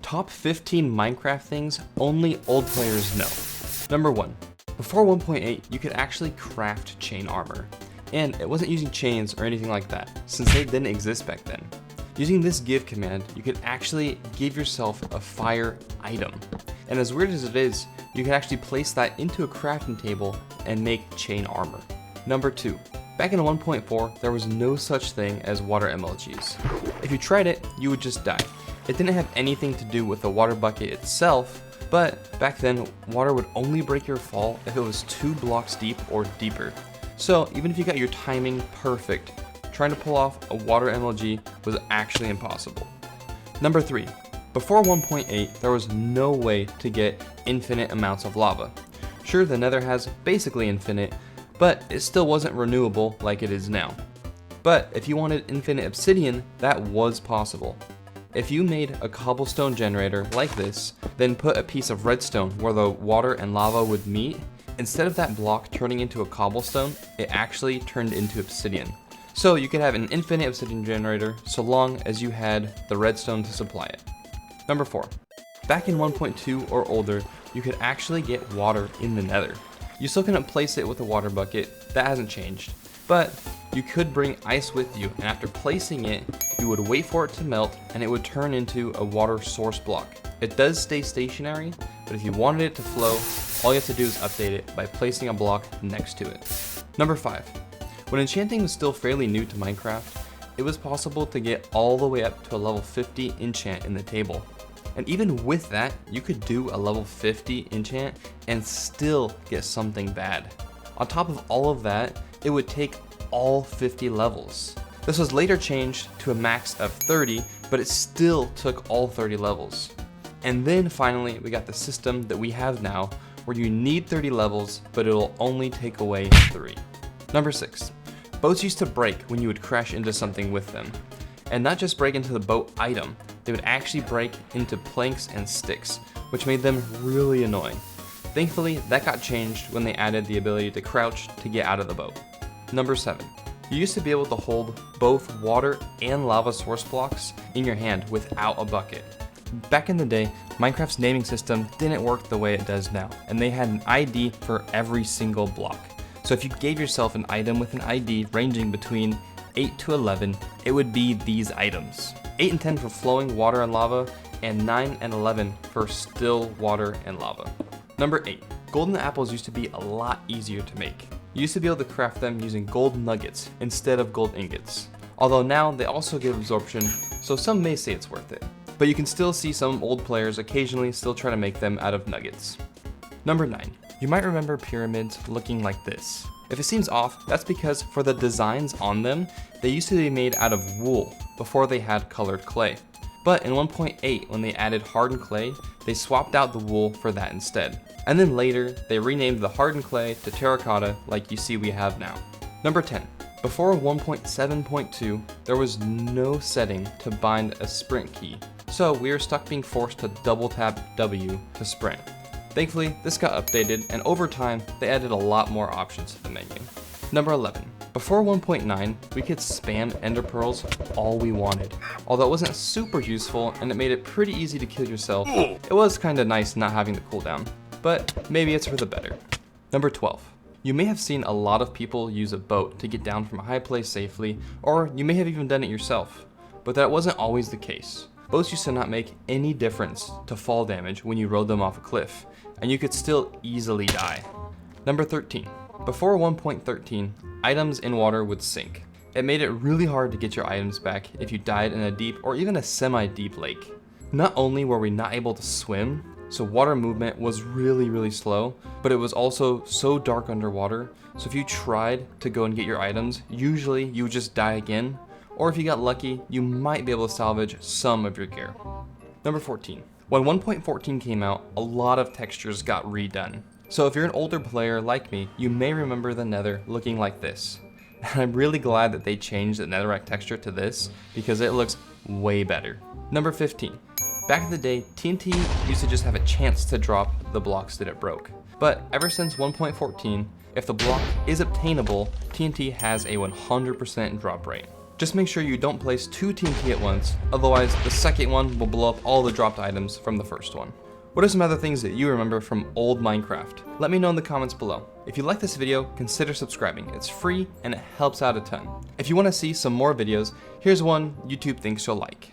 Top 15 Minecraft things only old players know. Number 1. Before 1.8, you could actually craft chain armor. And it wasn't using chains or anything like that, since they didn't exist back then. Using this give command, you could actually give yourself a fire item. And as weird as it is, you can actually place that into a crafting table and make chain armor. Number 2. Back in 1.4, there was no such thing as water MLGs. If you tried it, you would just die. It didn't have anything to do with the water bucket itself, but back then, water would only break your fall if it was 2 blocks deep or deeper. So even if you got your timing perfect, trying to pull off a water MLG was actually impossible. Number 3. Before 1.8, there was no way to get infinite amounts of lava. Sure, the Nether has basically infinite, but it still wasn't renewable like it is now. But if you wanted infinite obsidian, that was possible. If you made a cobblestone generator like this, then put a piece of redstone where the water and lava would meet, instead of that block turning into a cobblestone, it actually turned into obsidian. So you could have an infinite obsidian generator so long as you had the redstone to supply it. Number 4. Back in 1.2 or older, you could actually get water in the Nether. You still couldn't place it with a water bucket, that hasn't changed. But you could bring ice with you, and after placing it, you would wait for it to melt and it would turn into a water source block. It does stay stationary, but if you wanted it to flow, all you have to do is update it by placing a block next to it. Number 5. When enchanting was still fairly new to Minecraft, it was possible to get all the way up to a level 50 enchant in the table. And even with that, you could do a level 50 enchant and still get something bad. On top of all of that, it would take all 50 levels. This was later changed to a max of 30, but it still took all 30 levels. And then finally, we got the system that we have now, where you need 30 levels, but it'll only take away 3. Number 6. Boats used to break when you would crash into something with them. And not just break into the boat item, they would actually break into planks and sticks, which made them really annoying. Thankfully, that got changed when they added the ability to crouch to get out of the boat. Number 7. You used to be able to hold both water and lava source blocks in your hand without a bucket. Back in the day, Minecraft's naming system didn't work the way it does now, and they had an ID for every single block. So if you gave yourself an item with an ID ranging between 8 to 11, it would be these items. 8 and 10 for flowing water and lava, and 9 and 11 for still water and lava. Number 8. Golden apples used to be a lot easier to make. You used to be able to craft them using gold nuggets instead of gold ingots. Although now they also give absorption, so some may say it's worth it. But you can still see some old players occasionally still try to make them out of nuggets. Number 9. You might remember pyramids looking like this. If it seems off, that's because for the designs on them, they used to be made out of wool before they had colored clay. But in 1.8, when they added hardened clay, they swapped out the wool for that instead. And then later, they renamed the hardened clay to terracotta like you see we have now. Number 10. Before 1.7.2, there was no setting to bind a sprint key. So we were stuck being forced to double tap W to sprint. Thankfully, this got updated, and over time, they added a lot more options to the menu. Number 11. Before 1.9, we could spam ender pearls all we wanted. Although it wasn't super useful, and it made it pretty easy to kill yourself, it was kinda nice not having the cooldown. But maybe it's for the better. Number 12. You may have seen a lot of people use a boat to get down from a high place safely, or you may have even done it yourself. But that wasn't always the case. Boats used to not make any difference to fall damage when you rode them off a cliff, and you could still easily die. Number 13. Before 1.13, items in water would sink. It made it really hard to get your items back if you died in a deep or even a semi-deep lake. Not only were we not able to swim, so water movement was really slow, but it was also so dark underwater, so if you tried to go and get your items, usually you would just die again, or if you got lucky, you might be able to salvage some of your gear. Number 14. When 1.14 came out, a lot of textures got redone. So if you're an older player like me, you may remember the Nether looking like this. And I'm really glad that they changed the netherrack texture to this, because it looks way better. Number 15. Back in the day, TNT used to just have a chance to drop the blocks that it broke. But ever since 1.14, if the block is obtainable, TNT has a 100% drop rate. Just make sure you don't place 2 TNT at once, otherwise the second one will blow up all the dropped items from the first one. What are some other things that you remember from old Minecraft? Let me know in the comments below. If you like this video, consider subscribing. It's free and it helps out a ton. If you want to see some more videos, here's one YouTube thinks you'll like.